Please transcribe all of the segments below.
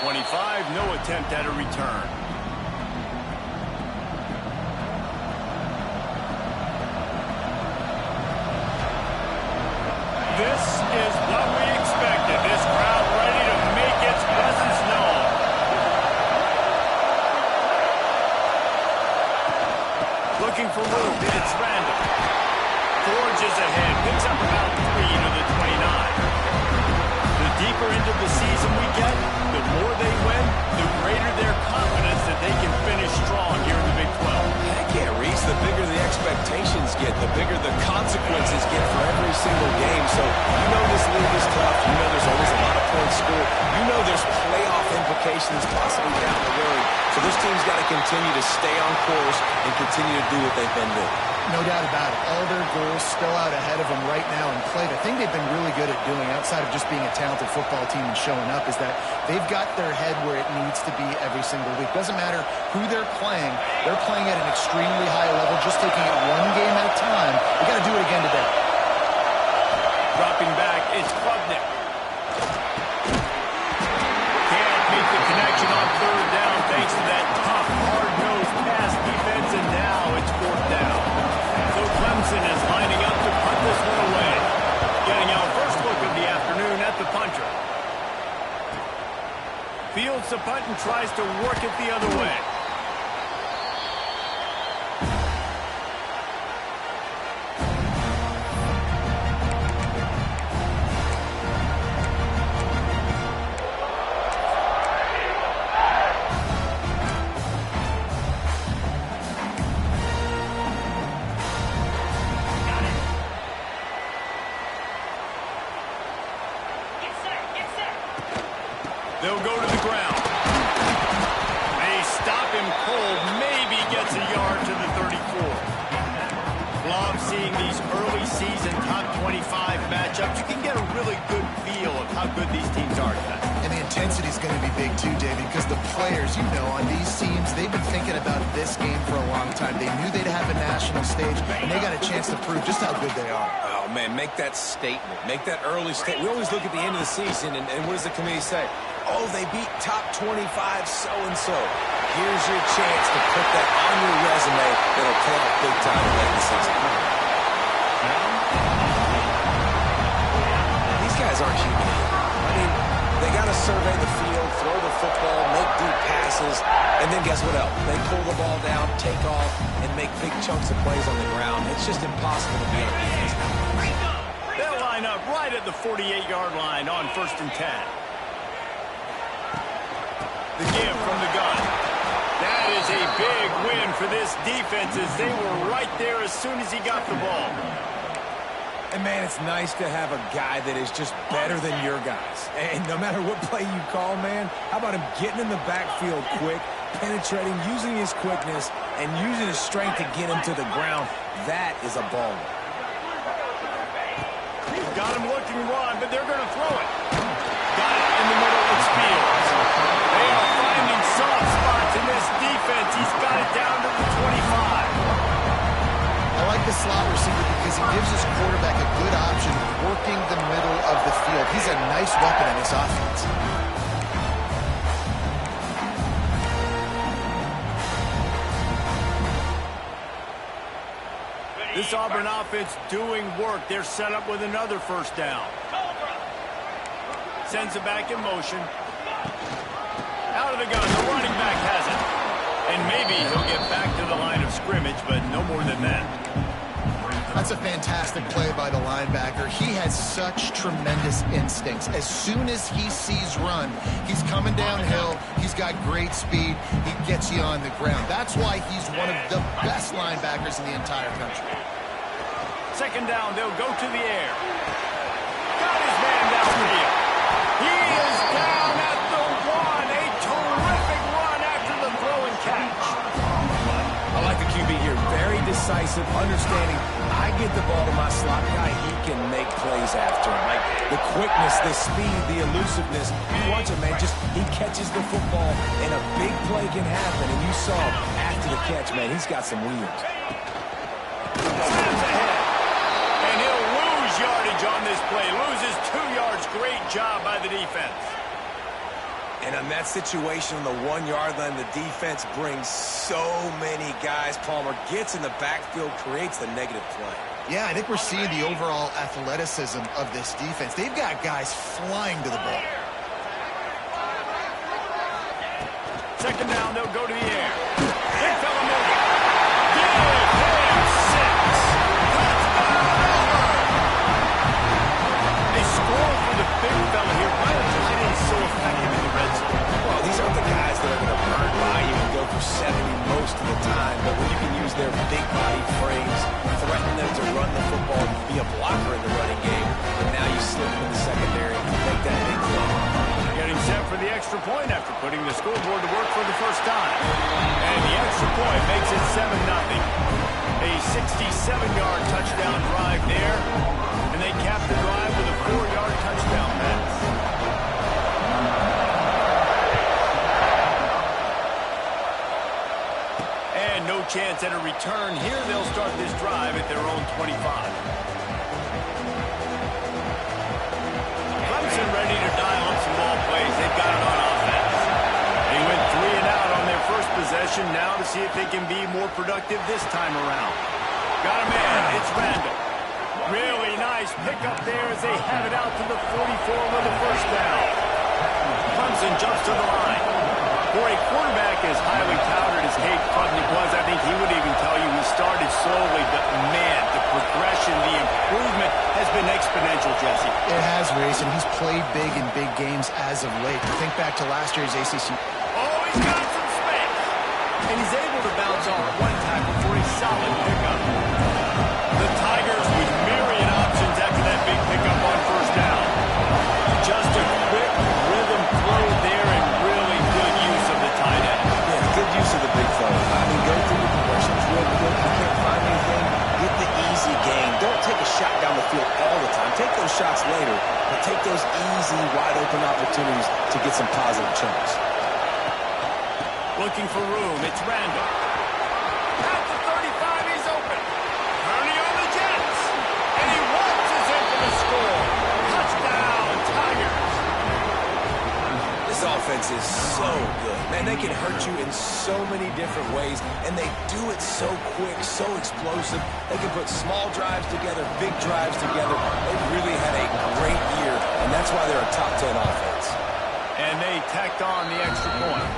25, no attempt at a return. This is what we expected. This crowd ready to make its presence known. Looking for room. It's random. Forges ahead. Picks up about 3 to the 29. The deeper into the season we get, the more they win, the greater their confidence that they can finish strong here in the Big 12. Heck yeah, Reese. The bigger the expectations get, the bigger the consequences get for every single game. So you know this league is tough. You know there's always a lot of points scored. You know there's playoff implications possibly down the road. So this team's got to continue to stay on course and continue to do what they've been doing. No doubt about it. All their goals still out ahead of them right now in play. The thing they've been really good at doing, outside of just being a talented football team and showing up, is that they've got their head where it needs to be every single week. Doesn't matter who they're playing at an extremely high level, just taking it one game at a time. They got to do it again today. Dropping back, it's Klubnik. Can't make the connection on third down thanks to that tough, hard-nosed pass defense, and now it's fourth down. So Clemson is lining up to punt this one away. Getting our first look of the afternoon at the punter. Fields the punt and tries to work it the other way. They'll go to the ground. They stop him cold. Maybe gets a yard to the 34. Love seeing these early season top 25 matchups. You can get a really good feel of how good these teams are tonight. And the intensity is going to be big too, David, because the players, you know, on these teams, they've been thinking about this game for a long time. They knew they'd have a national stage, and they got a chance to prove just how good they are. Oh, man, make that statement. Make that early statement. We always look at the end of the season, and what does the committee say? Oh, they beat top 25 so-and-so. Here's your chance to put that on your resume that'll pay off big time late in the season. These guys aren't human. I mean, they got to survey the field, throw the football, make deep passes, and then guess what else? They pull the ball down, take off, and make big chunks of plays on the ground. It's just impossible to be on defense. They'll line up right at the 48-yard line on 1st and 10. The give from the gun. That is a big win for this defense as they were right there as soon as he got the ball. And, man, it's nice to have a guy that is just better than your guys. And no matter what play you call, man, how about him getting in the backfield quick, penetrating, using his quickness, and using his strength to get him to the ground? That is a ball. Got him looking one, but they're going to throw it. Got it in the middle of Fields. They are finding soft spots in this defense. He's got it down to the 25. I like the slot receiver because he gives his quarterback a good option working the middle of the field. He's a nice weapon in this offense. This Auburn offense doing work. They're set up with another first down. Sends it back in motion. Out of the gun. The running back has it. And maybe he'll get back to the line of scrimmage, but no more than that. That's a fantastic play by the linebacker. He has such tremendous instincts. As soon as he sees run, he's coming downhill. He's got great speed. He gets you on the ground. That's why he's one of the best linebackers in the entire country. Second down, they'll go to the air. Got his man downfield. He is down at the one. A terrific run after the throw and catch. I like the QB here. Very decisive, understanding. I get the ball to my slot guy, he can make plays after him. Like the quickness, the speed, the elusiveness. You watch him, man, just he catches the football and a big play can happen. And you saw after the catch, man, he's got some wheels. Snaps ahead. And he'll lose yardage on this play. Loses 2 yards. Great job by the defense. And on that situation on the 1-yard line, the defense brings so many guys. Palmer gets in the backfield, creates the negative play. Yeah, I think we're seeing the overall athleticism of this defense. They've got guys flying to the ball. Second down, they'll go to the air. Big fella moving. Give him 6. Touchdown, Auburn. They score for the big fella here. Why is he so effective in the red zone? Well, these aren't the guys that are going to burn by you and go for 70 most of the time, but when you can use their big body frames, threaten them to run the football, be a blocker in the running game, and now you slip them in the secondary, make that big play. Getting set for the extra point after putting the scoreboard to work for the first time. And the extra point makes it 7-0. A 67-yard touchdown drive there, and they cap the drive with a 4-yard touchdown pass. And no chance at a return here. They'll start this drive at their own 25. Clemson ready to dial up some ball plays. They've got it on offense. They went 3 and out on their first possession. Now to see if they can be more productive this time around. Got a man. It's Randall. Really nice pickup there as they have it out to the 44 with the first down. Clemson jumps to the line. For a quarterback as highly touted as Cade Klubnik was, I think he would even tell you he started slowly, but man, the progression, the improvement has been exponential, Jesse. It has, Race, and he's played big in big games as of late. Think back to last year's ACC. Oh, he's got some space. And he's able to bounce off one tackle for a solid pickup. The Tigers with myriad options after that big pickup on first down. Just a quick rhythm throw there and really good use of the tight end. Yeah, good use of the big fella. I mean, go through the progressions real quick. You can't find anything. Get the easy gain. Don't take a shot down the field all the time. Take those shots later, but take those easy, wide-open opportunities to get some positive chunks. Looking for room. It's Randall. At the 35, he's open. Turning on the Jets. And he waltzes in for the score. Touchdown, Tigers. This offense is so good. Man, they can hurt you in so many different ways, and they do it so quick, so explosive. They can put small drives together, big drives together. They've really had a great year, and that's why they're a top 10 offense. And they tacked on the extra point.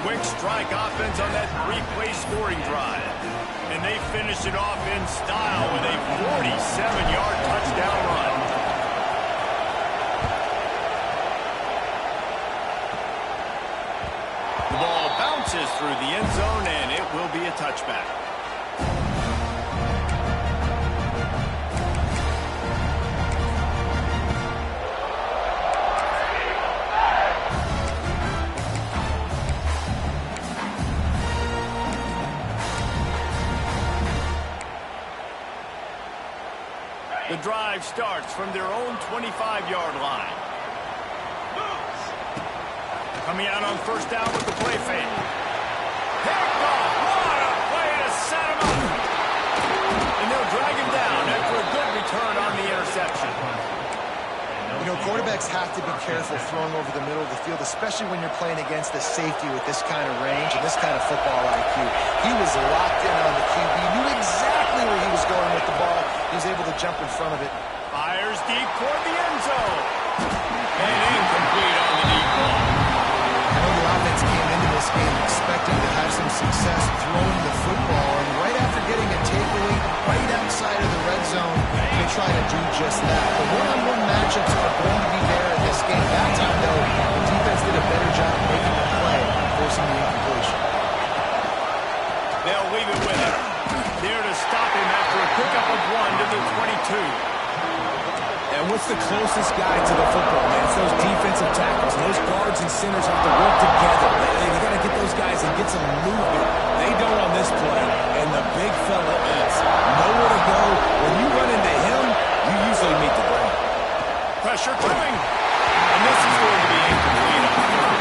Quick strike offense on that 3-play scoring drive. And they finish it off in style with a 47-yard touchdown run. The ball bounces through the end zone, and it will be a touchback. The drive starts from their own 25-yard line. Coming out on first down with the play fake. Picked off. What a play to set him up. And they'll drag him down after a good return on the interception. You know, quarterbacks have to be careful throwing over the middle of the field, especially when you're playing against the safety with this kind of range and this kind of football IQ. He was locked in on the QB, knew exactly where he was going with the ball. He was able to jump in front of it. Fires deep toward the end zone. And incomplete on the deep ball. I know the offense came into this game expecting to have some success throwing the football, and right after getting a takeaway right outside of the red zone, they try to do just that. The one-on-one matchups are going to be there in this game. That time, though, the defense did a better job making the play, forcing the incompletion. They'll leave it with him. There to stop him after a pickup of 1 to the 22. And what's the closest guy to the football, man? It's those defensive tackles. Those guards and centers have to work together. They got to get those guys and get some movement. They don't on this play, and the big fella eats. Nowhere to go. When you run into him, you usually meet the ground. Pressure coming. And this is going to be incomplete on third.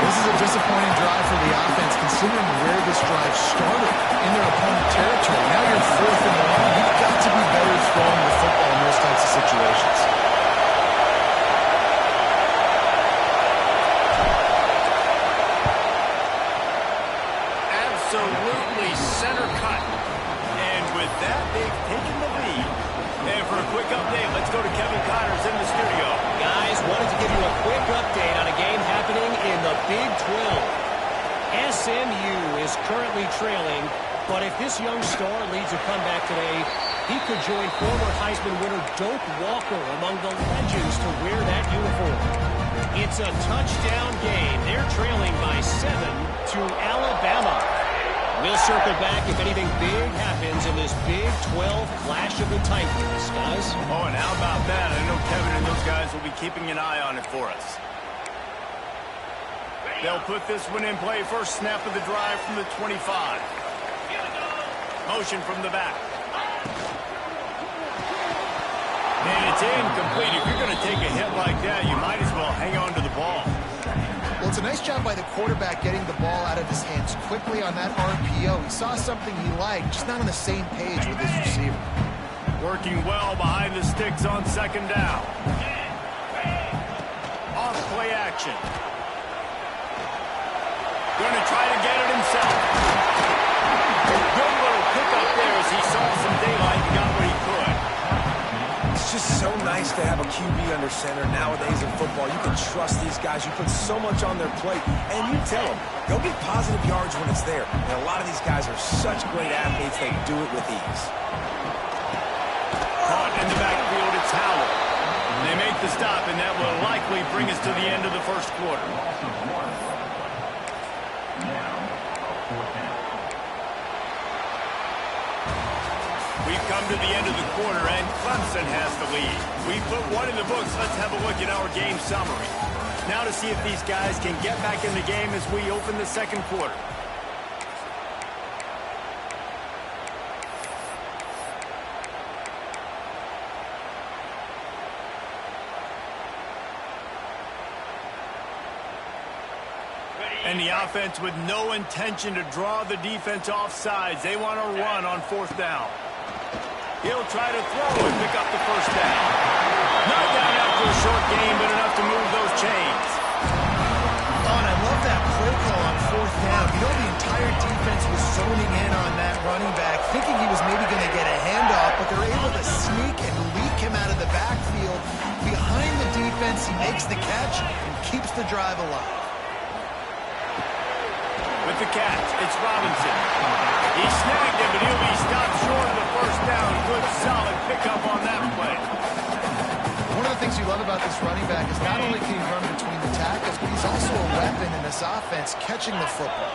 This is a disappointing drive for the offense, considering where this drive started in their opponent territory. Now you're 4th and 1. You've got to be better throwing the football in those types of situations. a quick update. Let's go to Kevin Connors in the studio. Guys, wanted to give you a quick update on a game happening in the Big 12. SMU is currently trailing, but if this young star leads a comeback today, he could join former Heisman winner Doak Walker among the legends to wear that uniform. It's a touchdown game. They're trailing by 7 to Alabama. We'll circle back if anything big happens in this Big 12 Clash of the Titans, guys. Oh, and how about that? I know Kevin and those guys will be keeping an eye on it for us. They'll put this one in play. First snap of the drive from the 25. Motion from the back. And it's incomplete. If you're going to take a hit like that, you might as well hang on to the ball. Well, it's a nice job by the quarterback getting the ball out of his hands quickly on that RPO. He saw something he liked, just not on the same page with his receiver. Working well behind the sticks on second down. Off play action. Going to try to get it himself. Good little pickup there as he saw some daylight and got what he could. It's just so nice to have a QB under center nowadays in football. You can trust these guys. You put so much on their plate, and you tell them, go get positive yards when it's there. And a lot of these guys are such great athletes, they do it with ease. Caught in the backfield, it's Howell. They make the stop, and that will likely bring us to the end of the first quarter. We've come to the end of the quarter, and Clemson has the lead. We put one in the books. Let's have a look at our game summary. Now to see if these guys can get back in the game as we open the second quarter. And the offense with no intention to draw the defense off sides. They want to run on fourth down. He'll try to throw and pick up the first down. Not down after a short game, but enough to move those chains. Oh, and I love that play call on fourth down. You know, the entire defense was zoning in on that running back, thinking he was maybe going to get a handoff, but they're able to sneak and leak him out of the backfield. Behind the defense, he makes the catch and keeps the drive alive. With the catch, it's Robinson. He snagged him, but he'll be stopped short of the first down. Good, solid pickup on that play. One of the things you love about this running back is not only can he run between the tackles, but he's also a weapon in this offense, catching the football.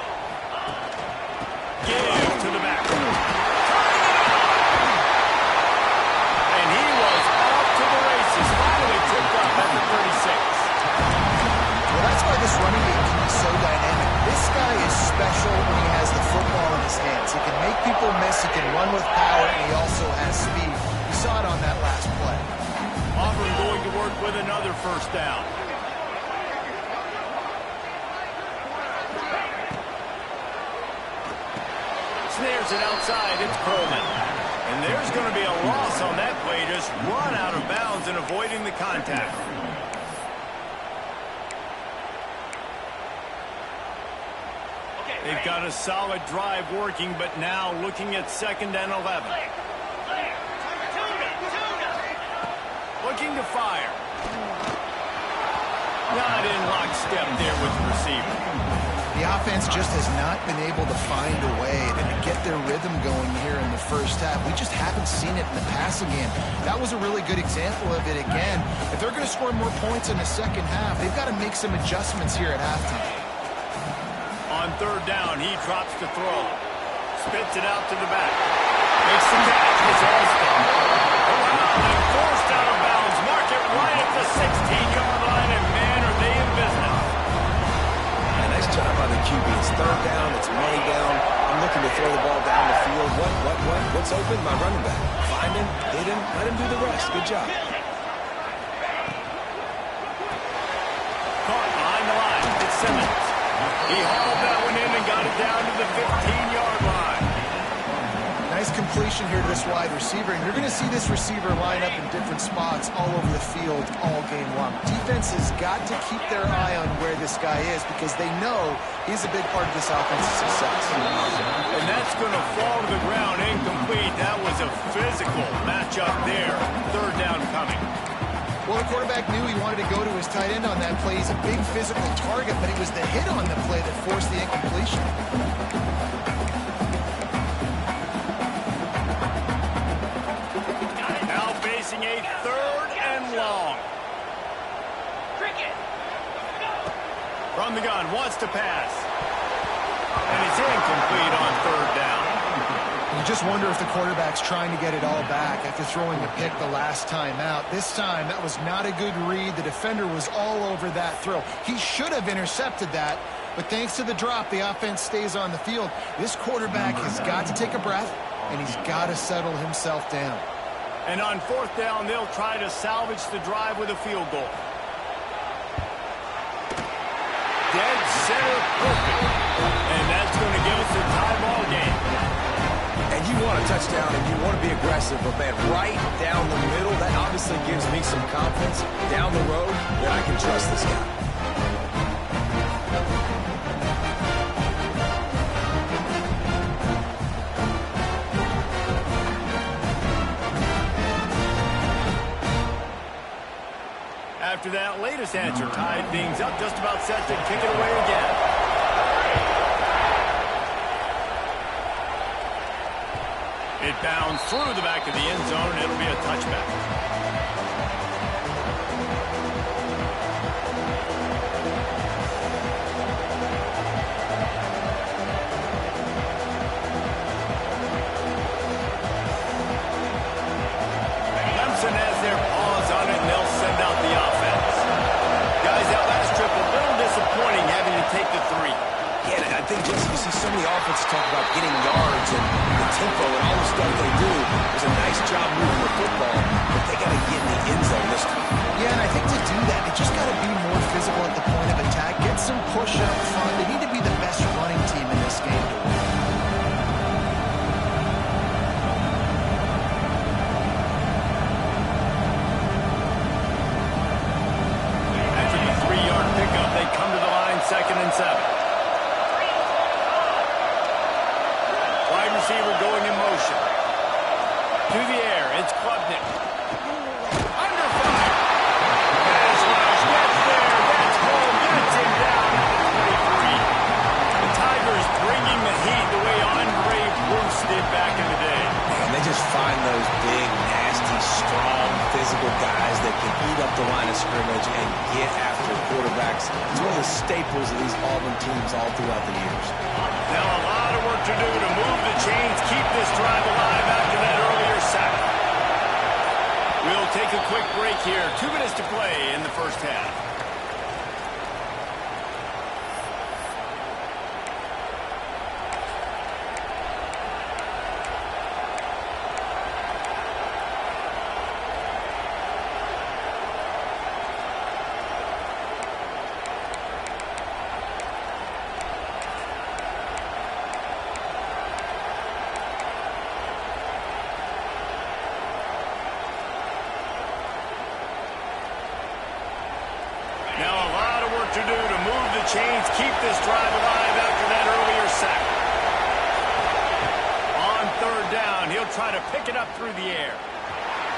Give to the back. And he was off to the races. Finally tipped up at the 36. Well, that's why this running game can be so dynamic. This guy is special when he has the football in his hands. He can make people miss, he can run with power, and he also has speed. We saw it on that last play. Auburn going to work with another first down. Snares it outside, it's Coleman. And there's going to be a loss on that play, just run out of bounds and avoiding the contact. They've got a solid drive working, but now looking at 2nd and 11. Looking to fire. Not in lockstep there with the receiver. The offense just has not been able to find a way to get their rhythm going here in the first half. We just haven't seen it in the passing game. That was a really good example of it again. If they're going to score more points in the second half, they've got to make some adjustments here at halftime. On 3rd down, he drops to throw. Spits it out to the back. Makes the catch. It's Alston. Around and forced out of bounds. Mark it right at the 16-yard line, and man, are they in business. Yeah, nice job by the QB. It's 3rd down. It's money down. I'm looking to throw the ball down the field. What? What's open? My running back. Find him, hit him, let him do the rest. Good job. Caught behind the line. It's Simmons. He hauled that one in and got it down to the 15-yard line. Nice completion here to this wide receiver, and you're going to see this receiver line up in different spots all over the field all game long. Defense has got to keep their eye on where this guy is because they know he's a big part of this offense's success. And that's going to fall to the ground incomplete. That was a physical matchup there. Third down coming. Well, the quarterback knew he wanted to go to his tight end on that play. He's a big physical target, but it was the hit on the play that forced the incompletion. Now facing a third and long. From the gun, wants to pass. And it's incomplete on third down. You just wonder if the quarterback's trying to get it all back after throwing a pick the last time out. This time, that was not a good read. The defender was all over that throw. He should have intercepted that, but thanks to the drop, the offense stays on the field. This quarterback has got to take a breath, and he's got to settle himself down. And on fourth down, they'll try to salvage the drive with a field goal. Dead center perfect. And that's going to give us a tie ball game. And you want a touchdown and you want to be aggressive, but man, right down the middle, that obviously gives me some confidence down the road that I can trust this guy. After that latest answer tied things up, just about set to kick it away again. It bounds through the back of the end zone, and it'll be a touchback. Clemson has their paws on it, and they'll send out the offense. Guys, that last trip, a little disappointing having to take the three. Yeah, I think, Jesse, you see so many offenses talk about getting yards and the tempo and all the stuff they do. There's a nice job moving the football, but they got to get in the end zone this time. Yeah, and I think to do that, they just got to be more physical at the point of attack. Get some push up front. They need to be the best running team in this game to win. After the 3-yard pickup, they come to the line, 2nd and 7. Wide receiver going in motion. To the air, it's Klubnik. Under fire. Pass rush, gets there, gets home, gets him down at the 43. The Tigers bringing the heat the way Andre Bruce did back in the day. Man, they just find those big, nasty, strong, physical guys that can eat up the line of scrimmage and get after quarterbacks. It's one of the staples of these Auburn teams all throughout the years. Now a lot of work to do to move the chains, keep this drive alive after that earlier sack. We'll take a quick break here. 2 minutes to play in the first half. Now a lot of work to do to move the chains, keep this drive alive after that earlier sack. On third down, he'll try to pick it up through the air.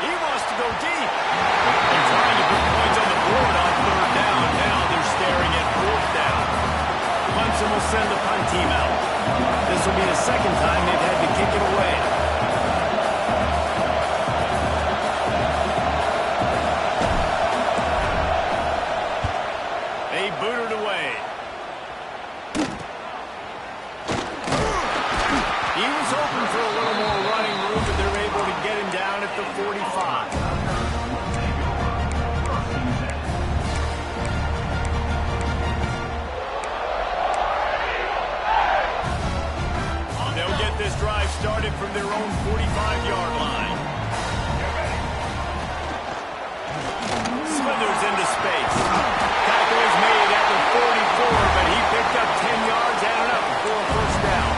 He wants to go deep. They're trying to put points on the board on third down. Now they're staring at fourth down. Clemson will send the punt team out. This will be the second time they've had to kick it away. They booted away. He was hoping for a little more running room, but they're able to get him down at the 45. They'll get this drive started from their own 45-yard line. Slithers into space. Tackle is made at the 44, but he picked up 10 yards and enough for a first down.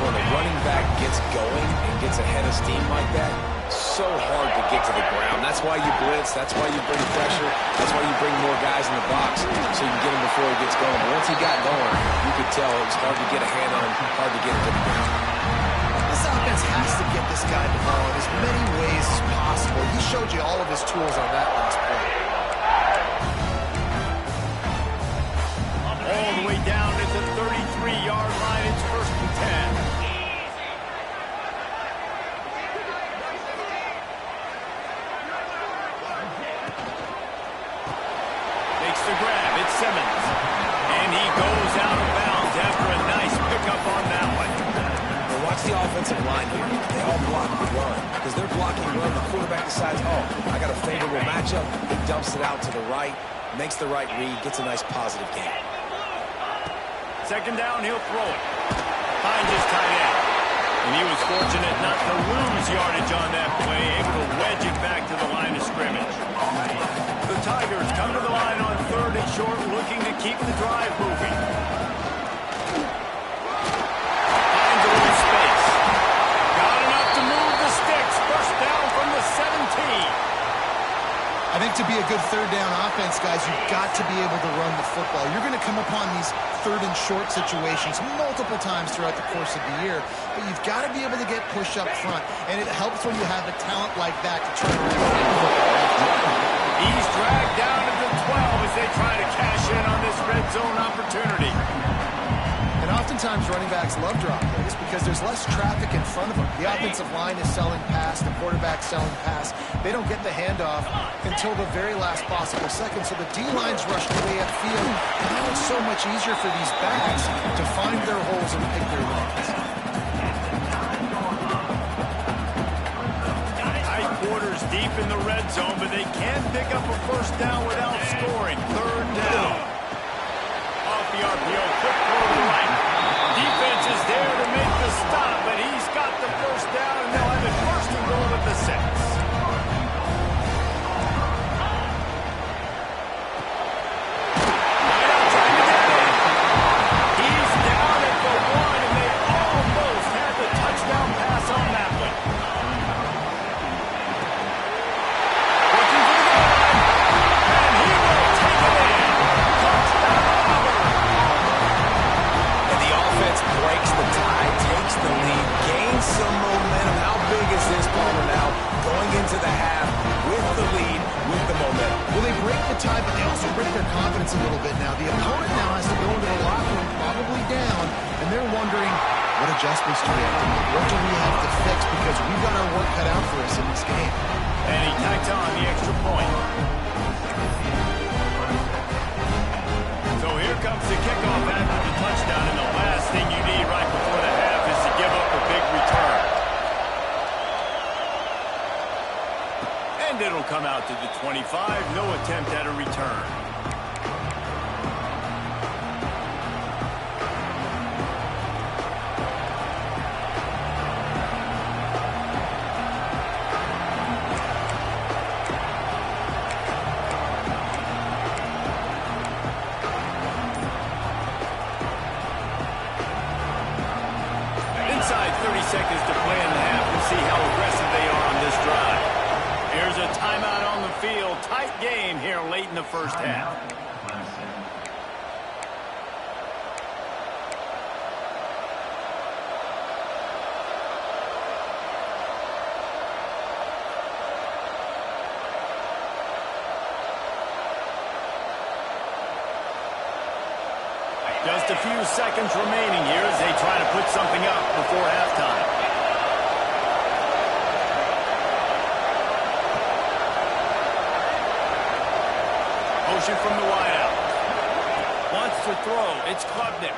When a running back gets steam like that, so hard to get to the ground. That's why you blitz. That's why you bring pressure. That's why you bring more guys in the box so you can get him before he gets going. But once he got going, you could tell it was hard to get a hand on him, hard to get him to the ground. This offense has to get this guy the ball in as many ways as possible. He showed you all of his tools on that last play. All the way down at the 33-yard line. It's 1st and 10. The grab, it's Simmons. And he goes out of bounds after a nice pickup on that one. Well, watch the offensive line here. They all block the run. Because they're blocking run, the quarterback decides, oh, I got a favorable matchup. He dumps it out to the right, makes the right read, gets a nice positive gain. 2nd down, he'll throw it. Finds his tight end. And he was fortunate not to lose yardage on that play, able to wedge it back to the line of scrimmage. The Tigers come to the line on 3rd and short, looking to keep the drive moving. Finds a little space. Got enough to move the sticks. 1st down from the 17. I think to be a good 3rd down offense, guys, you've got to be able to run the football. You're going to come upon these 3rd and short situations multiple times throughout the course of the year, but you've got to be able to get push up front, and it helps when you have a talent like that to turn around. He's dragged down to the 12 as they try to cash in on this red zone opportunity. And oftentimes running backs love drop plays because there's less traffic in front of them. The offensive line is selling pass, the quarterback's selling pass. They don't get the handoff until the very last possible second, so the D-line's rushed way upfield. And now it's so much easier for these backs to find their holes and pick their lanes. Quarters deep in the red zone, but they can't pick up a 1st down without scoring. 3rd down. Off the RPO, quick throw to the right. Defense is there to make the stop, but he's got the 1st down, and they'll have it 1st and goal at the 6. Right out trying to get in. He's down at the 1, and they almost had the touchdown pass on that one. Breaks the tie, takes the lead, gains some momentum. How big is this, Palmer, now? Going into the half with the lead, with the momentum. Well, they break the tie, but they also break their confidence a little bit now. The opponent now has to go into the locker room, probably down, and they're wondering, what adjustments do we have to make? What do we have to fix? Because we've got our work cut out for us in this game. And he tacks on the extra point. So here comes the kickoff after the touchdown, and the last thing you need right before the half is to give up a big return. And it'll come out to the 25. No attempt at a return. Inside 30 seconds to play in the half. We'll see how aggressive they are on this drive. Here's a timeout on the field. Tight game here late in the 1st half. Just a few seconds remaining here as they try to put something up before halftime. Motion from the wideout. Wants to throw. It's Klubnik.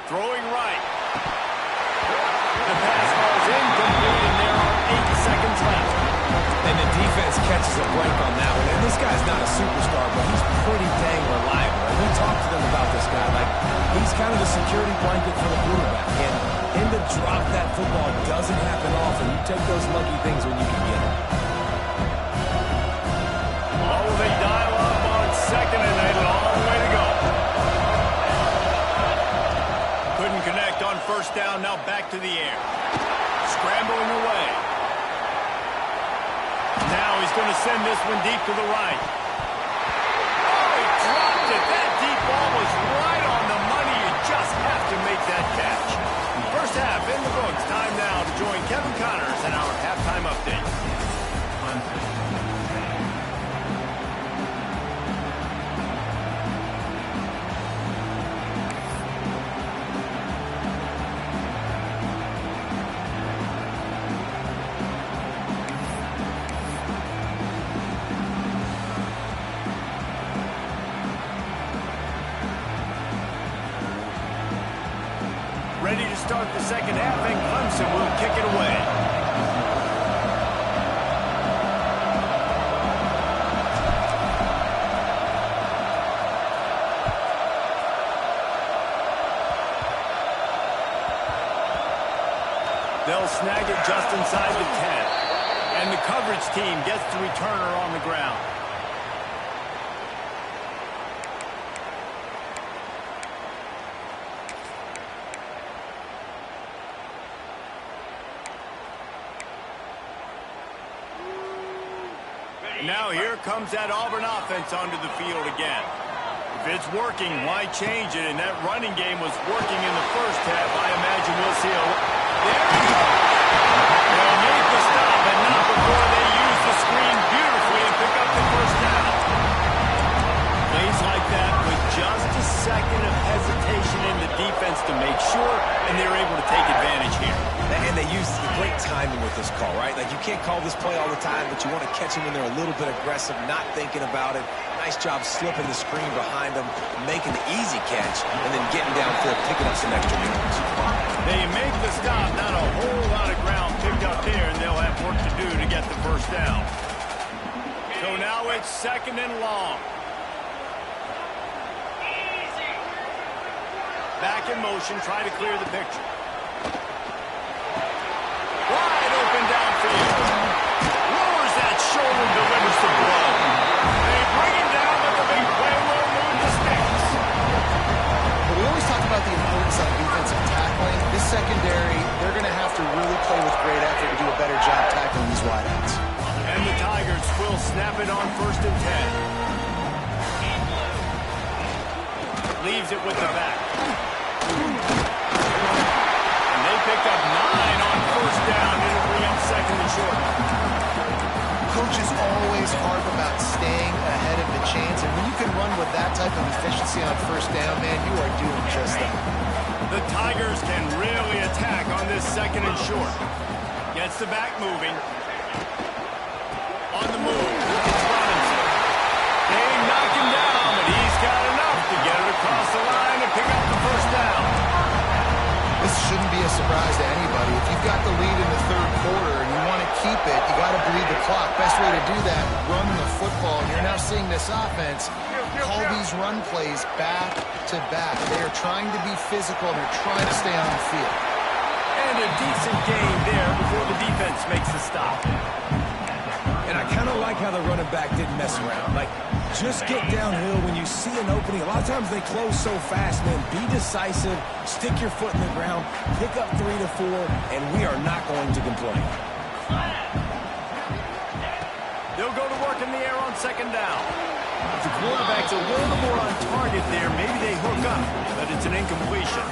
Throwing right. The pass falls incomplete, and there are 8 seconds left. And the defense catches a break on that one. And this guy's not a superstar, but he's pretty dang reliable. And we talked to them about this guy. Like, he's kind of the security blanket for the quarterback. And him to drop that football doesn't happen often. You take those lucky things when you can get them. Oh, they dial up on 2nd, and a long way to go. Couldn't connect on 1st down. Now back to the air. He's going to send this one deep to the right. Oh, he dropped it. That deep ball was right on the money. You just have to make that catch. First half in the books. Time now to join Kevin Connors in our halftime update. Ready to start the second half, and Clemson will kick it away. They'll snag it just inside the 10. And the coverage team gets the returner on the ground. Now here comes that Auburn offense onto the field again. If it's working, why change it? And that running game was working in the first half. I imagine we'll see a... There we go! They'll make the stop, and not before they use the screen beautifully and pick up the first down. Plays like that with just a second of hesitation in the defense to make sure, and they're able to take advantage here. And they use great timing with this call, right? Like, you can't call this play all the time, but you want to catch them when they're a little bit aggressive, not thinking about it. Nice job slipping the screen behind them, making the easy catch, and then getting downfield, picking up some extra yards. They make the stop, not a whole lot of ground picked up here, and they'll have work to do to get the first down. So now it's second and long. Back in motion, try to clear the picture. Wide open downfield. Lowers that shoulder, delivers the blow. They bring him down, but the big play will move the sticks. But we always talk about the importance on defensive tackling. This secondary, they're going to have to really play with great effort and do a better job tackling these wideouts. And the Tigers will snap it on 1st and 10. Leaves it with the back. And they pick up 9 on 1st down. It'll bring up 2nd and short. Coaches always harp about staying ahead of the chains, and when you can run with that type of efficiency on 1st down, man, you are doing just that. The Tigers can really attack on this 2nd and short. Gets the back moving. On the move. It's Robinson. They knock him down, but he's got enough to get it across the line and pick up the 1st down. This shouldn't be a surprise to anybody. If you've got the lead in the 3rd quarter and you want to keep it, you got to bleed the clock. Best way to do that, run the football. And you're now seeing this offense call these run plays back to back. They are trying to be physical, and they're trying to stay on the field. And a decent gain there before the defense makes the stop. And I kind of like how the running back didn't mess around. Like, just get downhill when you see an opening. A lot of times they close so fast, man. Be decisive, stick your foot in the ground, pick up 3 to 4, and we are not going to complain. They'll go to work in the air on 2nd down. If the quarterback's a little more on target there, maybe they hook up, but it's an incompletion.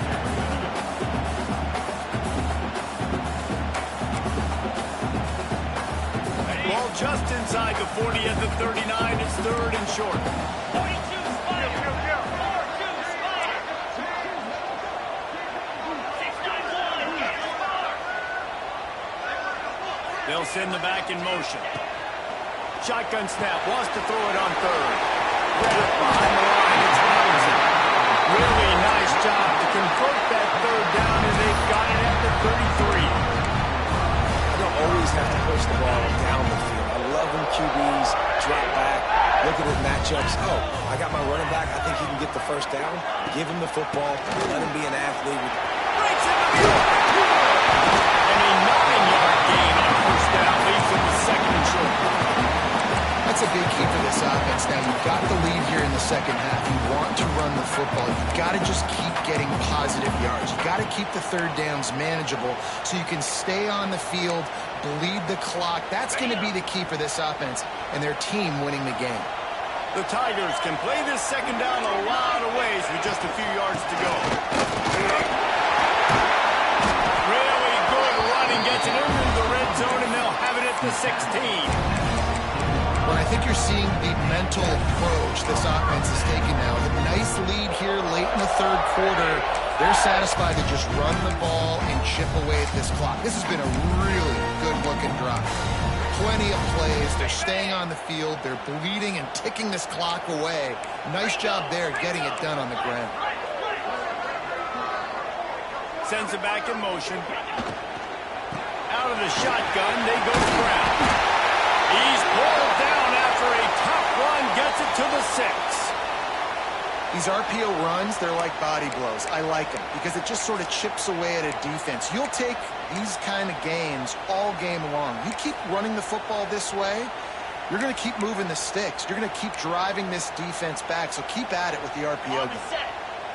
Ball just inside the 40 at the 39. It's 3rd and short. They'll send the back in motion. Shotgun snap, wants to throw it on 3rd. Grab behind the line, it's Robinson. Really nice job to convert that 3rd down, and they've got it at the 33. You don't always have to push the ball down the field. I love when QBs drop back, look at his matchups. Oh, I got my running back. I think he can get the 1st down. Give him the football. Let him be an athlete. Breaks in the middle. And a 9-yard gain on 1st down leads them to 2nd and short. That's a big key for this offense now. You've You've got the lead here in the second half. You want to run the football. You've got to just keep getting positive yards. You've got to keep the third downs manageable so you can stay on the field, bleed the clock. That's going to be the key for this offense and their team winning the game. The Tigers can play this second down a lot of ways with just a few yards to go. Really good running, gets it into the red zone, and they'll have it at the 16. Well, I think you're seeing the mental approach this offense is taking now. With a nice lead here late in the third quarter, they're satisfied to just run the ball and chip away at this clock. This has been a really good-looking drive. Plenty of plays. They're staying on the field. They're bleeding and ticking this clock away. Nice job there getting it done on the ground. Sends it back in motion. Out of the shotgun, they go to Brown. He's pulled down after a tough run, gets it to the 6. These RPO runs, they're like body blows. I like them because it just sort of chips away at a defense. You'll take these kind of games all game long. You keep running the football this way, you're going to keep moving the sticks. You're going to keep driving this defense back, so keep at it with the RPO game.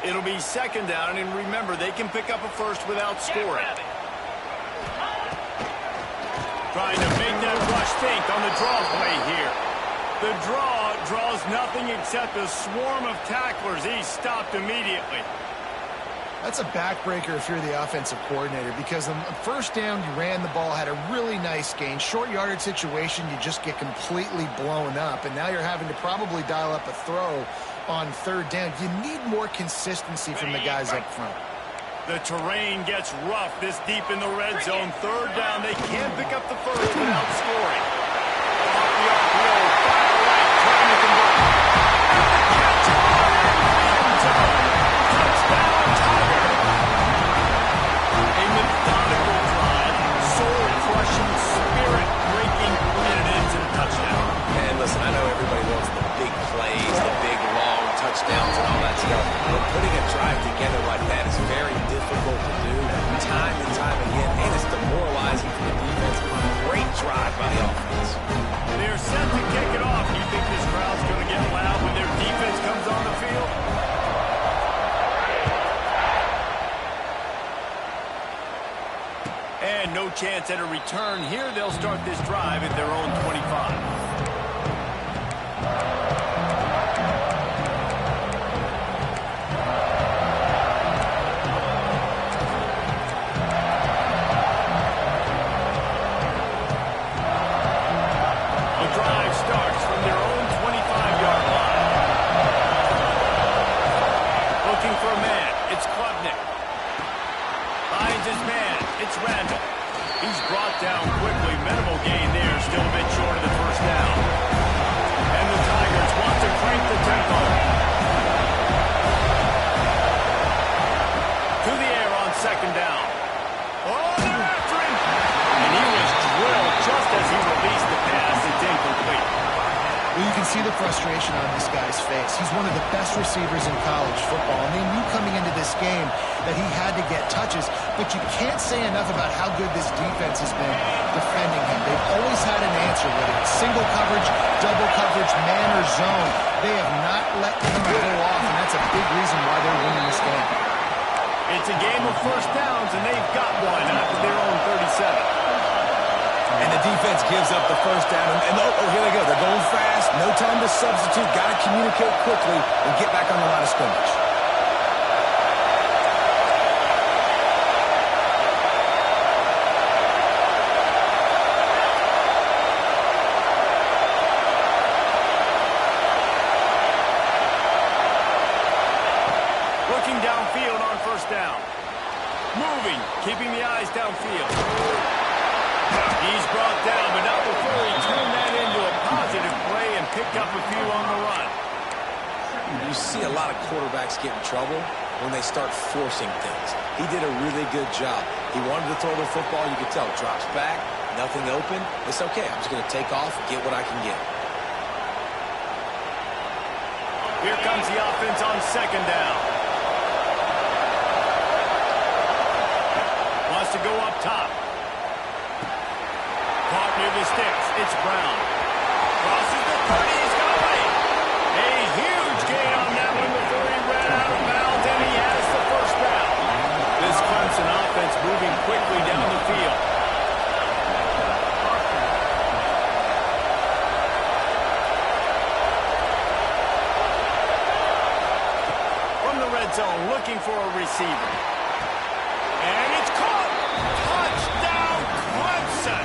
It'll be second down, and remember, they can pick up a first without scoring. Trying to make that rush think on the draw play here. The draw draws nothing except a swarm of tacklers. He's stopped immediately. That's a backbreaker if you're the offensive coordinator because on first down, you ran the ball, had a really nice gain. Short yardage situation, you just get completely blown up, and now you're having to probably dial up a throw on third down. You need more consistency from the guys up front. The terrain gets rough this deep in the red zone. Third down, they can't pick up the first without scoring. Off the RPO, far right, trying to convert. Catch end zone. Touchdown, Tiger. A methodical drive, soul-crushing, spirit-breaking, and it ends in a touchdown. And listen, I know everybody wants the big plays, the big long touchdowns and all that stuff, but putting a drive together like that is very difficult to do time and time again, and it's demoralizing for the defense. Great drive by the offense. They're set to kick it off. Do you think this crowd's going to get loud when their defense comes on the field? And no chance at a return here. They'll start this drive at their own 25. He's brought down quickly. Minimal gain there. Still a bit short of the first down. And the Tigers want to crank the tempo. To the air on second down. Oh, they're after him. And he was drilled just as he released the pass. It's incomplete. Well, you can see the frustration on this guy's face. He's one of the best receivers in college football, and they knew coming into this game that he had to get touches, but you can't say enough about how good this defense has been defending him. They've always had an answer, whether it's single coverage, double coverage, man or zone. They have not let him go off, and that's a big reason why they're winning this game. It's a game of first downs, and they've got one after their own 37. And the defense gives up the first down. And oh, here they go. They're going fast. No time to substitute. Got to communicate quickly and get back on the line of scrimmage. Looking downfield on first down. Moving, keeping the eyes downfield. He's brought down, but not before he turned that into a positive play and picked up a few on the run. You see a lot of quarterbacks get in trouble when they start forcing things. He did a really good job. He wanted to throw the football. You could tell. Drops back, nothing open. It's okay. I'm just going to take off and get what I can get. Here comes the offense on second down. Wants to go up top. Caught near the sticks. It's Brown. Crosses the 30. He's got away. looking for a receiver. And it's caught! Touchdown, Clemson!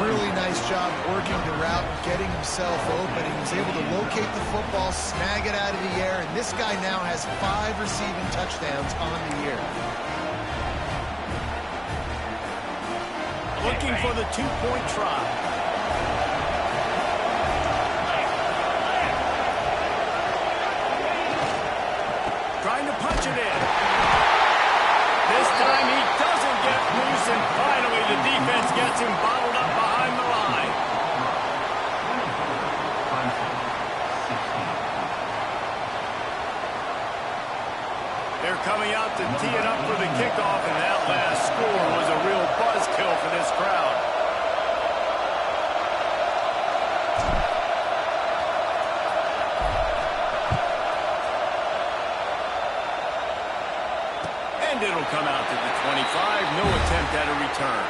Really nice job working the route, getting himself open. He was able to locate the football, snag it out of the air, and this guy now has 5 receiving touchdowns on the year. Looking for the 2-point try. Trying to punch it in. This time he doesn't get loose, and finally the defense gets him bottled up behind the line. They're coming out to tee it up for the kickoff, and that last score was a real buzzkill for this crowd. And it'll come out to the 25. No attempt at a return.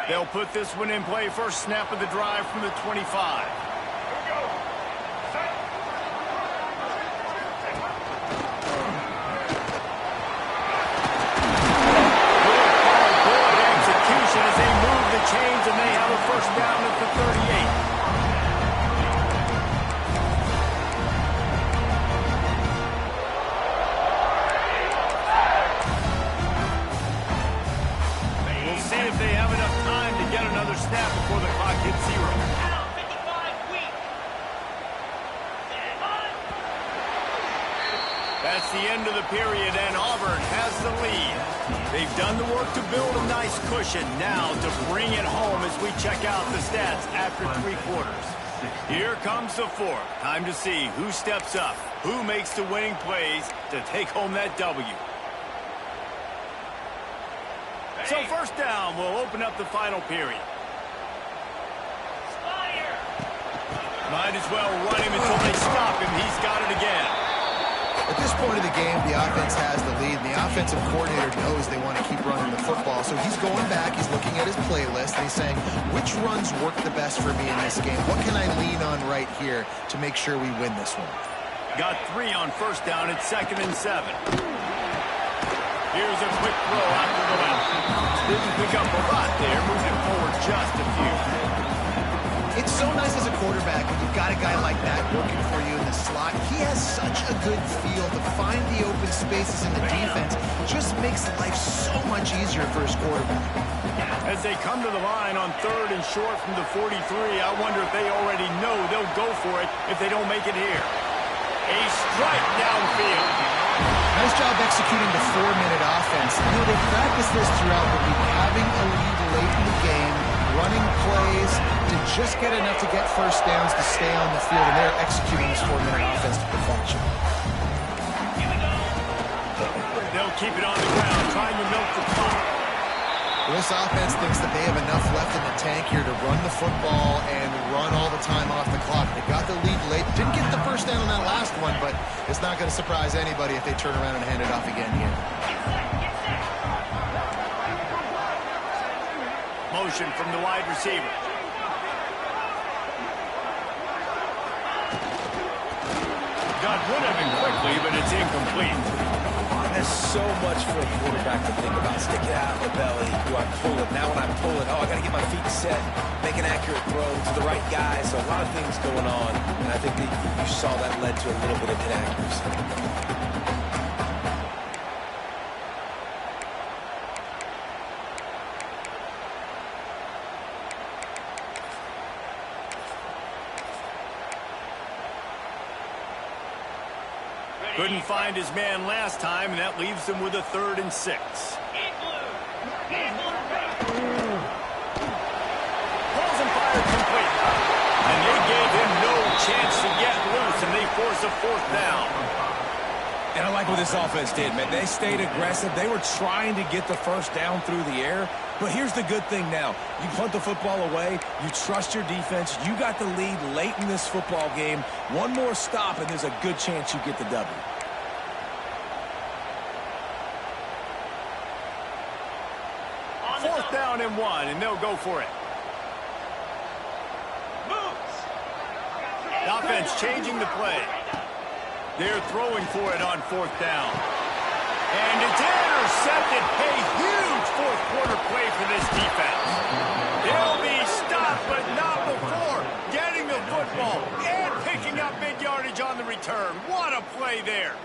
They'll put this one in play. First snap of the drive from the 25. Good execution as they move the chains, and they have a first down at the 38. If they have enough time to get another snap before the clock hits 0. That's the end of the period, and Auburn has the lead. They've done the work to build a nice cushion. Now to bring it home as we check out the stats after 3 quarters. Here comes the 4th. Time to see who steps up, who makes the winning plays to take home that W. So first down will open up the final period. Might as well run him until they stop him. He's got it again. At this point of the game, the offense has the lead, and the offensive coordinator knows they want to keep running the football. So he's going back, he's looking at his playlist, and he's saying, which runs work the best for me in this game? What can I lean on right here to make sure we win this one? Got 3 on first down. It's 2nd and 7. Here's a quick throw out to the left. Didn't pick up a lot there, moving forward just a few. It's so nice as a quarterback when you've got a guy like that working for you in the slot. He has such a good feel to find the open spaces in the defense. Just makes life so much easier for his quarterback. As they come to the line on 3rd and short from the 43, I wonder if they already know they'll go for it if they don't make it here. A strike downfield. Nice job executing the 4-minute offense. You know, they've practiced this throughout the week, having a lead late in the game, running plays to just get enough to get first downs to stay on the field, and they're executing this 4-minute offense to perfection. They'll keep it on the ground, trying to milk the clock. Well, this offense thinks that they have enough left in the tank here to run the football and run all the time off the clock. They got the lead late. Didn't get the first down on that last one, but it's not going to surprise anybody if they turn around and hand it off again here. Motion from the wide receiver. Got rid of him quickly, but it's incomplete. There's so much for a quarterback to think about. Stick it out in the belly. Do I pull it? Now when I pull it, I got to get my feet set, make an accurate throw to the right guy. So a lot of things going on, and I think that you saw that led to a little bit of inaccuracy. Couldn't find his man last time, and that leaves him with a 3rd and 6. Pulls and fired complete. And they gave him no chance to get loose, and they force a 4th down. And I like what this offense did, man. They stayed aggressive. They were trying to get the first down through the air. But here's the good thing now. You punt the football away. You trust your defense. You got the lead late in this football game. One more stop, and there's a good chance you get the W. Fourth down and 1, and they'll go for it. The offense changing the play. They're throwing for it on fourth down. And it's intercepted. A huge fourth-quarter play for this defense. They'll be stopped, but not before getting the football and picking up big yardage on the return. What a play there.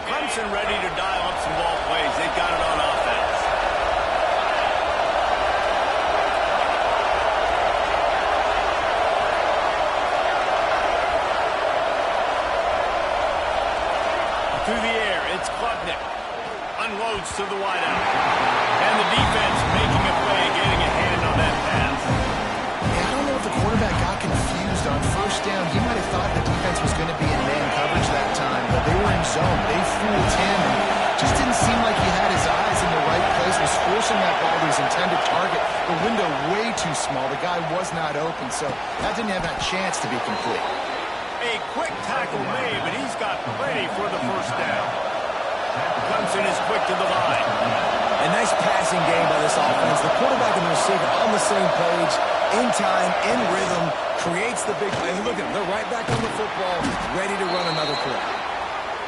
Clemson ready to dial up some ball plays. They've got it on offense. Through the air, it's Klubnik. Unloads to the wideout. And the defense making a play, getting a hand on that pass. Yeah, I don't know if the quarterback got confused on first down. He might have thought the defense was going to be in man coverage that time, but they were in zone. They fooled him and just didn't seem like he had his eyes in the right place, was forcing that ball to his intended target. The window way too small. The guy was not open, so that didn't have that chance to be complete. A quick tackle made, but he's got plenty for the first down. Clemson is quick to the line. A nice passing game by this offense. The quarterback and the receiver on the same page, in time, in rhythm, creates the big play. Look at them. They're right back on the football, ready to run another play.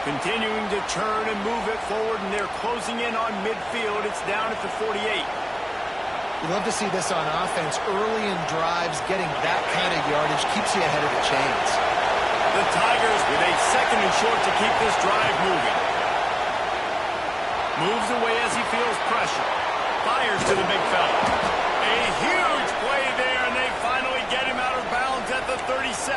Continuing to turn and move it forward, and they're closing in on midfield. It's down at the 48. We love to see this on offense. Early in drives, getting that kind of yardage keeps you ahead of the chains. The Tigers with a second and short to keep this drive moving. Moves away as he feels pressure. Fires to the big fella. A huge play there, and they finally get him out of bounds at the 37.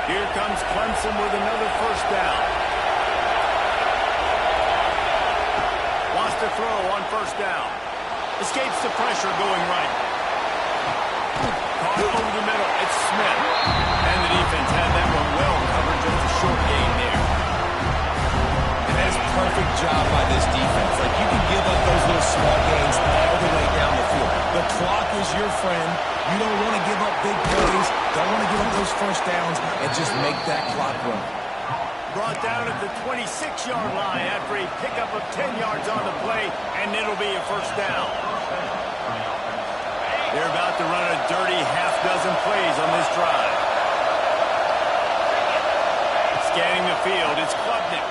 Here comes Clemson with another first down. Wants to throw on first down. Escapes the pressure going right. Caught over the middle. It's Smith. And the defense had that one well covered. Just a short gain there. And that's a perfect job by this defense. Like, you can give up those little small gains all the way down the field. The clock is your friend. You don't want to give up big plays. Don't want to give up those first downs and just make that clock run. Brought down at the 26-yard line after a pickup of 10 yards on the play, and it'll be a first down. They're about to run a dirty half-dozen plays on this drive. Scanning the field, it's Klubnik.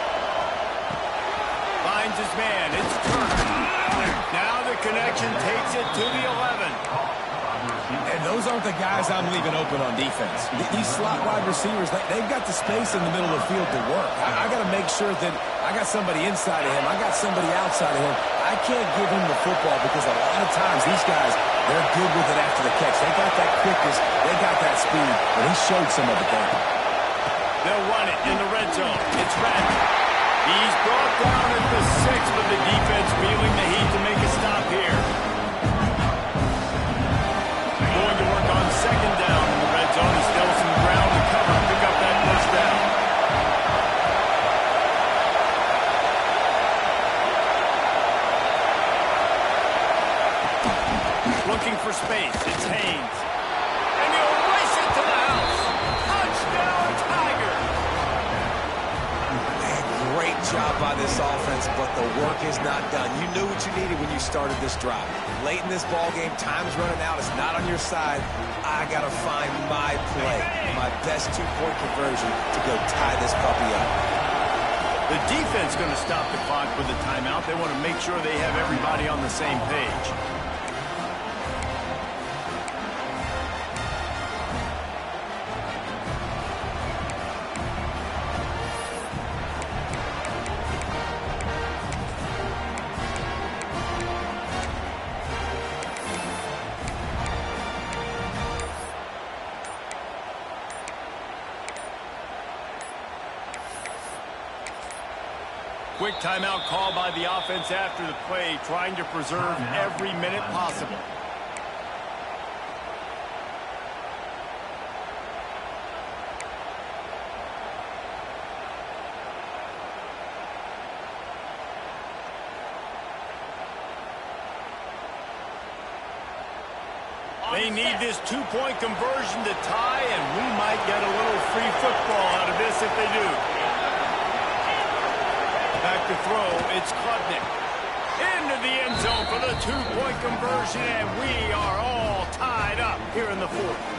Finds his man, it's Turner. Now the connection takes it to the 11. And those aren't the guys I'm leaving open on defense. These slot wide receivers, they've got the space in the middle of the field to work. I got to make sure that I got somebody inside of him. I got somebody outside of him. I can't give him the football because a lot of times these guys, they're good with it after the catch. They got that quickness. They got that speed. And he showed some of it there. They'll run it in the red zone. It's Randall. He's brought down at the 6, but the defense feeling the heat to make a stop here. Going to work on second down in the red zone. Still some ground to cover and pick up that first down. Looking for space. It's Haynes. And he'll race it to the house. Touchdown, Tigers. Man, great job by this offense, but the work is not done. You knew what you needed when you started this drive. Late in this ball game, time's running out. It's not on your side. I got to find my play, my best two-point conversion to go tie this puppy up. The defense going to stop the clock with a timeout. They want to make sure they have everybody on the same page. Quick timeout call by the offense after the play, trying to preserve every minute possible. They need this two-point conversion to tie, and we might get a little free football out of this if they do. Back to throw, it's Klubnik. Into the end zone for the two-point conversion, and we are all tied up here in the fourth.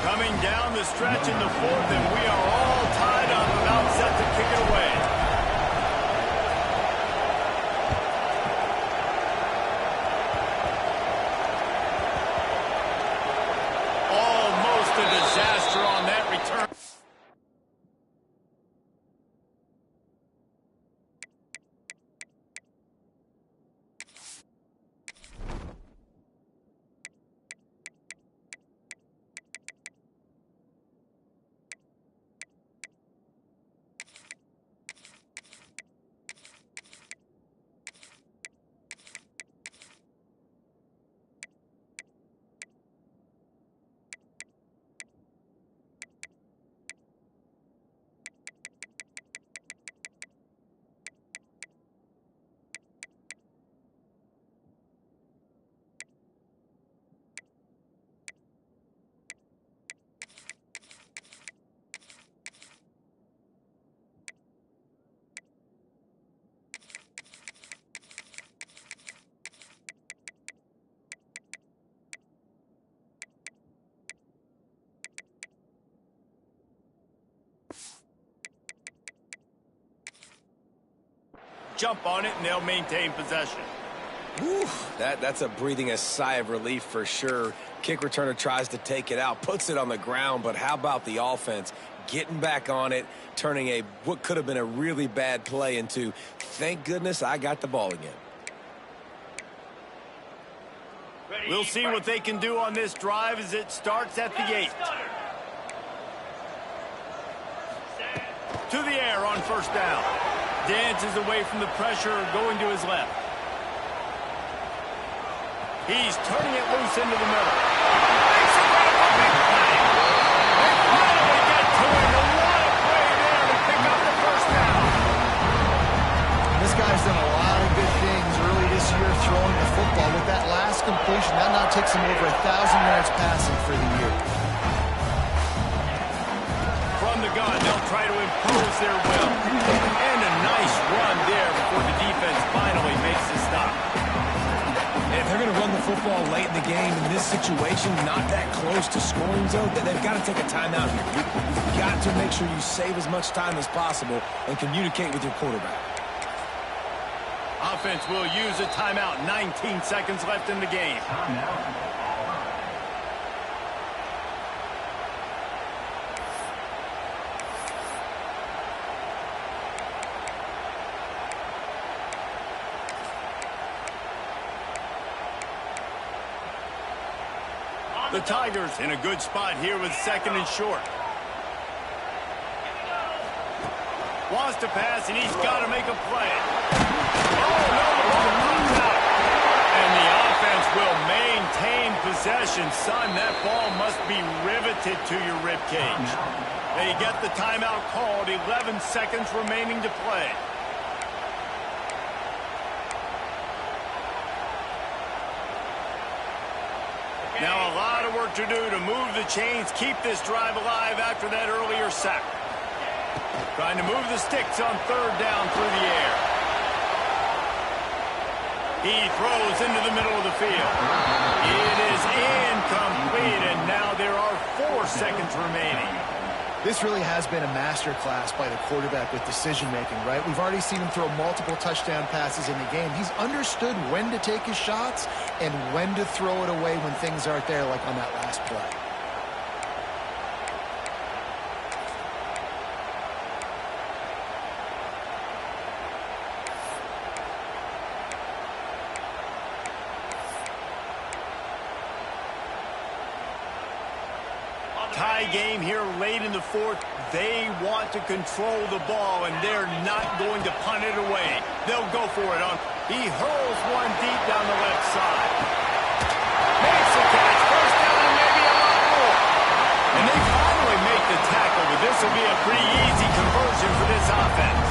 Coming down the stretch in the fourth, and we are all tied up, about set to kick it away. Almost a disaster on that return. Jump on it, and they'll maintain possession. Whew, that's a breathing a sigh of relief for sure. Kick returner tries to take it out, puts it on the ground, but how about the offense getting back on it, turning what could have been a really bad play into, thank goodness I got the ball again. We'll see what they can do on this drive as it starts at the 8. To the air on first down. Dances away from the pressure, going to his left. He's turning it loose into the middle. They finally get to him. A lot of play there to pick up the first down. This guy's done a lot of good things early this year throwing the football. With that last completion, that now takes him over 1,000 yards passing for the year. From the gun, they'll try to impose their will. And a nice run there before the defense finally makes the stop. If they're going to run the football late in the game in this situation, not that close to scoring zone, they've got to take a timeout here. You've got to make sure you save as much time as possible and communicate with your quarterback. Offense will use a timeout. 19 seconds left in the game. The Tigers in a good spot here with second and short. Wants to pass, and he's got to make a play. Oh, no, the ball comes out. And the offense will maintain possession. Son, that ball must be riveted to your ribcage. They get the timeout called. 11 seconds remaining to play. Now a lot of work to do to move the chains, keep this drive alive after that earlier sack. Trying to move the sticks on third down through the air. He throws into the middle of the field. It is incomplete, and now there are 4 seconds remaining. This really has been a masterclass by the quarterback with decision-making, right? We've already seen him throw multiple touchdown passes in the game. He's understood when to take his shots and when to throw it away when things aren't there, like on that last play. Tie game here late in the fourth. They want to control the ball, and they're not going to punt it away. They'll go for it on. He hurls one deep down the left side. Makes the catch. First down and maybe a lot more. And they finally make the tackle, but this will be a pretty easy conversion for this offense.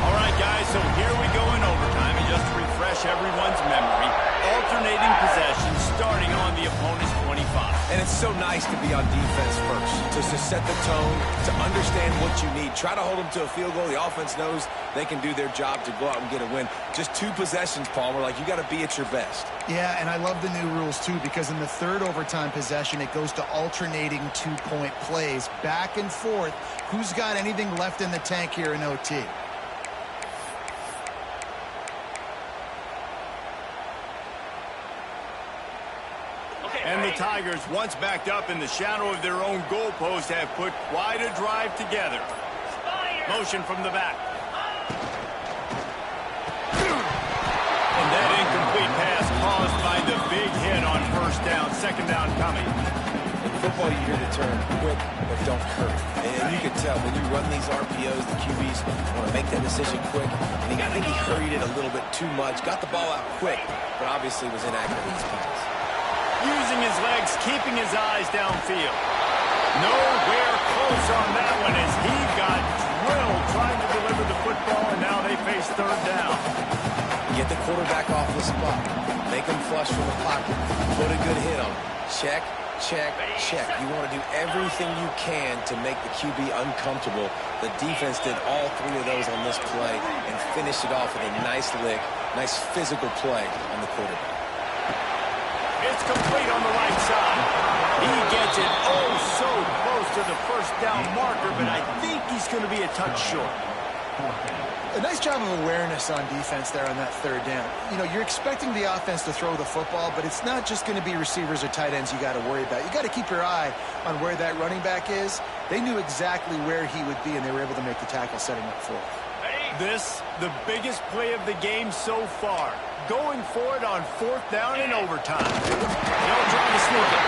All right, guys, so here we go in overtime. And just to refresh everyone's memory, alternating possessions starting on the opponent's 25. And it's so nice to be on defense first, just to set the tone, to understand what you need. Try to hold them to a field goal. The offense knows they can do their job to go out and get a win. Just 2 possessions, Palmer. Like, you got to be at your best. Yeah, and I love the new rules, too, because in the third overtime possession, it goes to alternating 2-point plays, back and forth. Who's got anything left in the tank here in OT? And the Tigers, once backed up in the shadow of their own goalpost, have put quite a drive together. Motion from the back. And that incomplete pass caused by the big hit on first down. Second down coming. In football, you hear the term quick, but don't hurry. And you can tell when you run these RPOs, the QBs want to make that decision quick. And I think he hurried it a little bit too much. Got the ball out quick, but obviously was inaccurate in his pass. Using his legs, keeping his eyes downfield. Nowhere close on that one as he got drilled trying to deliver the football, and now they face third down. Get the quarterback off the spot. Make him flush from the pocket. Put a good hit on him. Check, check, check. You want to do everything you can to make the QB uncomfortable. The defense did all 3 of those on this play and finished it off with a nice lick, nice physical play on the quarterback. It's complete on the right side. He gets it so close to the first down marker, but I think he's going to be a touch short. A nice job of awareness on defense there on that third down. You know, you're expecting the offense to throw the football, but it's not just going to be receivers or tight ends you got to worry about. You got to keep your eye on where that running back is. They knew exactly where he would be, and they were able to make the tackle setting up for it. This, the biggest play of the game so far. Going for it on fourth down in overtime. They'll try to sneak it.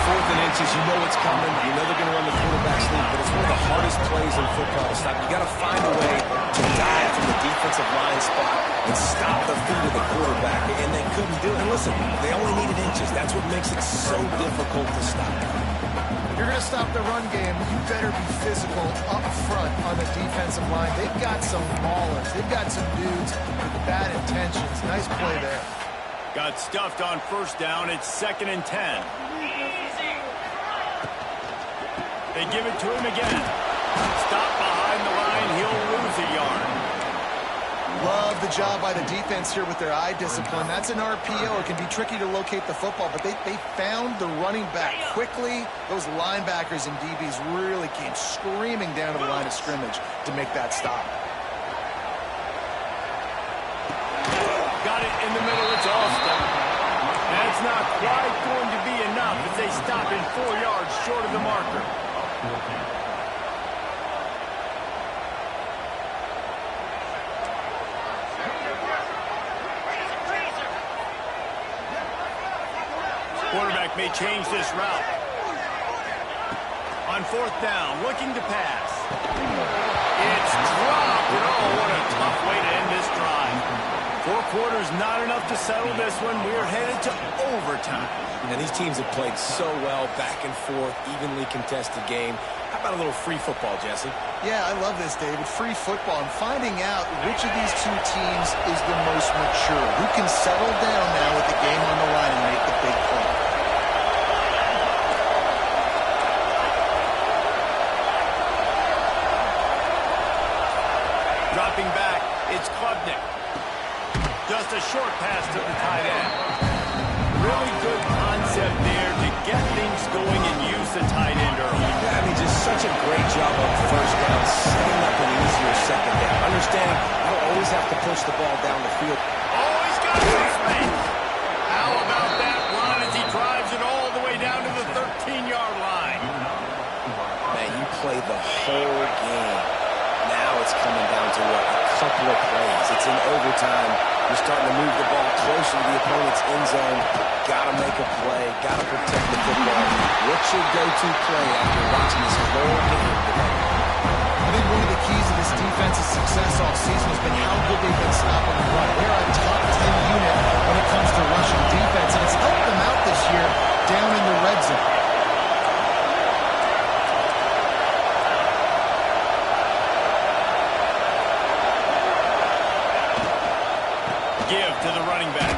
Fourth and inches, you know it's coming. You know they're going to run the quarterback sneak, but it's one of the hardest plays in football to stop. You got to find a way to dive from the defensive line spot and stop the feet of the quarterback, and they couldn't do it. And listen, they only needed inches. That's what makes it so difficult to stop. You're going to stop the run game, you better be physical up front on the defensive line. They've got some maulers. They've got some dudes with bad intentions. Nice play there. Got stuffed on first down. It's 2nd and 10. They give it to him again. Stop behind the line. He'll lose a yard. Love the job by the defense here with their eye discipline. That's an RPO. It can be tricky to locate the football, but they found the running back quickly. Those linebackers and DBs really came screaming down to the line of scrimmage to make that stop. Got it in the middle. It's all stopped. That's not quite going to be enough as they stop in 4 yards short of the marker. Quarterback may change this route. On fourth down, looking to pass. It's dropped, and oh, what a tough way to end this drive. 4 quarters, not enough to settle this one. We're headed to overtime. And these teams have played so well, back and forth, evenly contested game. How about a little free football, Jesse? Yeah, I love this, David. Free football and finding out which of these 2 teams is the most mature. Who can settle down now with the game on the line and make the big play. Dropping back, it's Klubnik. Just a short pass to the tight end. really good concept there to get things going and use the tight end early. Yeah, I mean, just such a great job on first down, setting up an easier second down. Understanding you don't always have to push the ball down the field. Oh, he's got some space. How about that run as he drives it all the way down to the 13-yard line? Man, you play the whole game. Now it's coming down to what? A couple of plays. It's in overtime. You're starting to move the ball closer to the opponent's end zone. Got to make a play. Got to protect the football. What's your go-to play after watching this whole game today? I think one of the keys to this defense's success all season has been how good they've been stopping the run. They're a top 10 unit when it comes to rushing defense, and it's helped them out this year down in the red zone. Give to the running back.